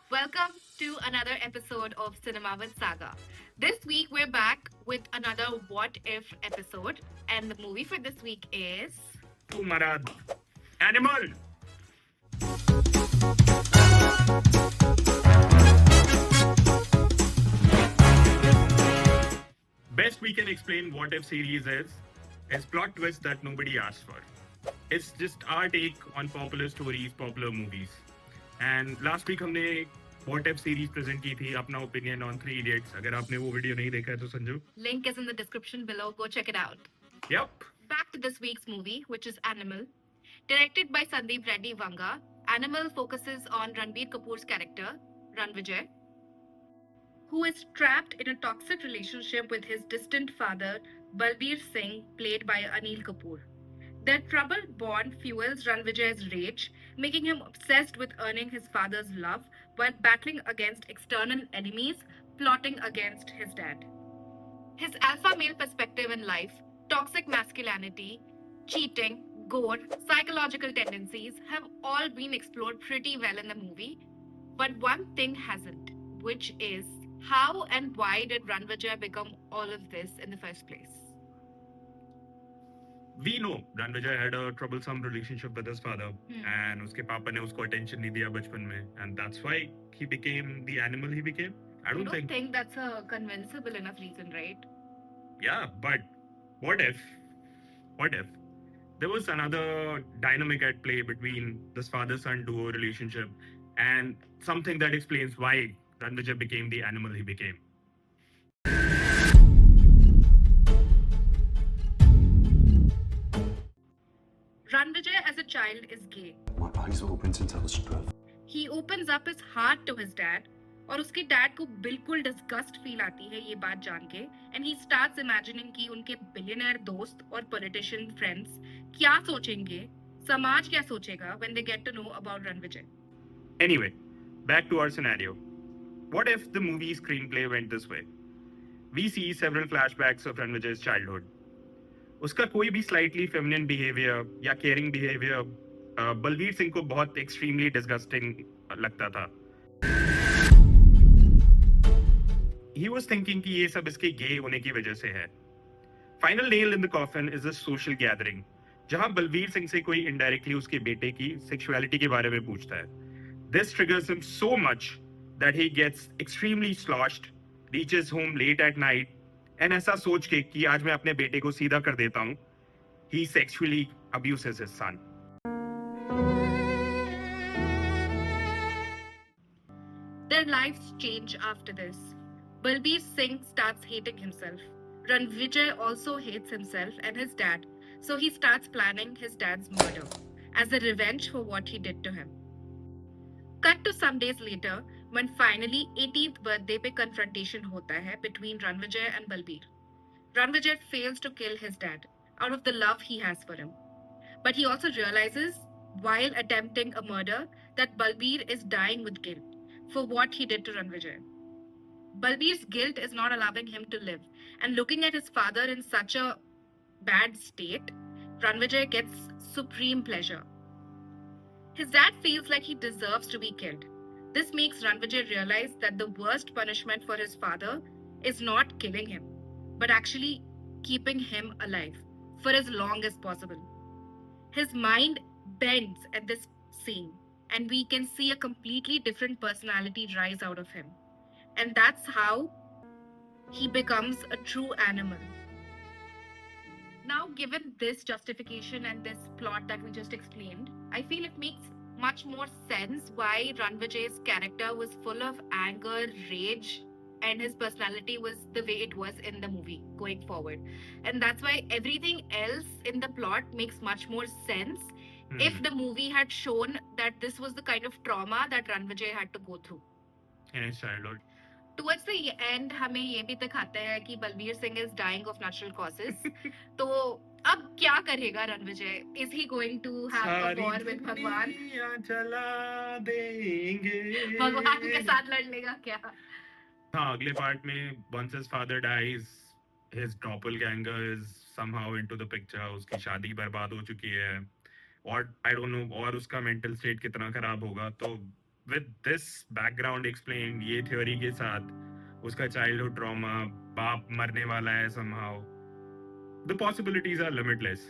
Welcome to another episode of Cinema with Saga. This week we're back with another What If episode, and the movie for this week is Tu Marad. Animal! Best we can explain what if series is plot twist that nobody asked for. It's just our take on popular stories, popular movies. And last week हमने what if series present की थी अपना opinion on Three Idiots. अगर आपने वो video नहीं देखा है तो Sanju. link is in the description below. Go check it out. Yup. Back to this week's movie, which is Animal. Directed by Sandeep Reddy Vanga, Animal focuses on Ranbir Kapoor's character, Ranvijay, who is trapped in a toxic relationship with his distant father, Balbir Singh, played by Anil Kapoor. Their troubled bond fuels Ranvijay's rage, making him obsessed with earning his father's love while battling against external enemies plotting against his dad. His alpha male perspective in life, toxic masculinity, cheating, gore, psychological tendencies have all been explored pretty well in the movie. But one thing hasn't, which is how and why did Ranvijay become all of this in the first place? We know Ranvijay had a troublesome relationship with his father, and उसके पापा ने उसको attention नहीं दिया बचपन में, and that's why he became the animal he became. I don't think that's a convincible enough reason, right? Yeah, but what if there was another dynamic at play between this father-son duo relationship and something that explains why Ranvijay became the animal he became. Ranvijay as a child is gay. My eyes are open since I was 12. He opens up his heart to his dad और उसके dad को बिल्कुल disgust feel आती है ये बात जान के एंड ही स्टार्ट्स इमेजिनिंग कि उनके बिलियनर दोस्त और पॉलिटिशियन फ्रेंड्स क्या सोचेंगे समाज क्या सोचेगा when they get to know about Ranvijay. Anyway, back to our scenario. What if the movie screenplay went this way? We see several flashbacks of Ranvijay's childhood. उसका कोई भी slightly feminine behavior या caring behavior Balbir Singh को बहुत extremely disgusting लगता था. He was thinking कि ये सब इसके gay होने की वजह से है. Final nail in the coffin is a social gathering, जहां बलबीर सिंह से कोई indirectly उसके बेटे की sexuality के बारे में पूछता है. This triggers him so much that he gets extremely sloshed, reaches home late at night, and ऐसा सोच के कि आज मैं अपने बेटे को सीधा कर देता हूँ, he sexually abuses his son. Their lives change after this. Balbir Singh starts hating himself. Ranvijay also hates himself and his dad, so he starts planning his dad's murder as a revenge for what he did to him. Cut to some days later, when finally 18th birthday पे confrontation होता है between Ranvijay and Balbir. Ranvijay fails to kill his dad out of the love he has for him. But he also realizes, while attempting a murder, that Balbir is dying with guilt for what he did to Ranvijay. Balbir's guilt is not allowing him to live, and looking at his father in such a bad state, Ranvijay gets supreme pleasure. His dad feels like he deserves to be killed. This makes Ranvijay realize that the worst punishment for his father is not killing him, but actually keeping him alive for as long as possible. His mind bends at this scene, and we can see a completely different personality rise out of him. And that's how he becomes a true animal. Now, given this justification and this plot that we just explained, I feel it makes much more sense why Ranvijay's character was full of anger, rage, and his personality was the way it was in the movie going forward. And that's why everything else in the plot makes much more sense if the movie had shown that this was the kind of trauma that Ranvijay had to go through. In his childhood. Towards the end हमें ये भी दिखाते हैं कि Balbir Singh is dying of natural causes. तो अब क्या करेगा Ranvijay? Is he going to have a war with भगवान? चला देंगे. भगवान के साथ लड़ लेगा क्या? हाँ, अगले पार्ट में once his father dies, his doppelganger is somehow into the picture. उसकी शादी बर्बाद हो चुकी है. और I don't know और उसका mental state कितना खराब होगा. तो with this background explained, ये theory के साथ उसका childhood trauma, बाप मरने वाला है somehow, the possibilities are limitless.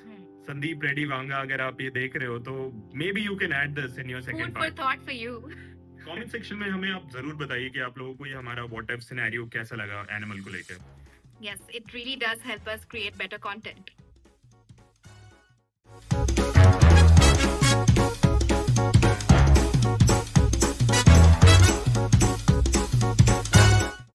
Sandeep Reddy Vanga अगर आप ये देख रहे हो तो maybe you can add this in your second Food for part. thought for you. Comment section में हमें आप जरूर बताइए कि आप लोगों को ये हमारा व्हाट इफ सिनेरियो कैसा लगा एनिमल को लेकर. Yes, it really does help us create better content.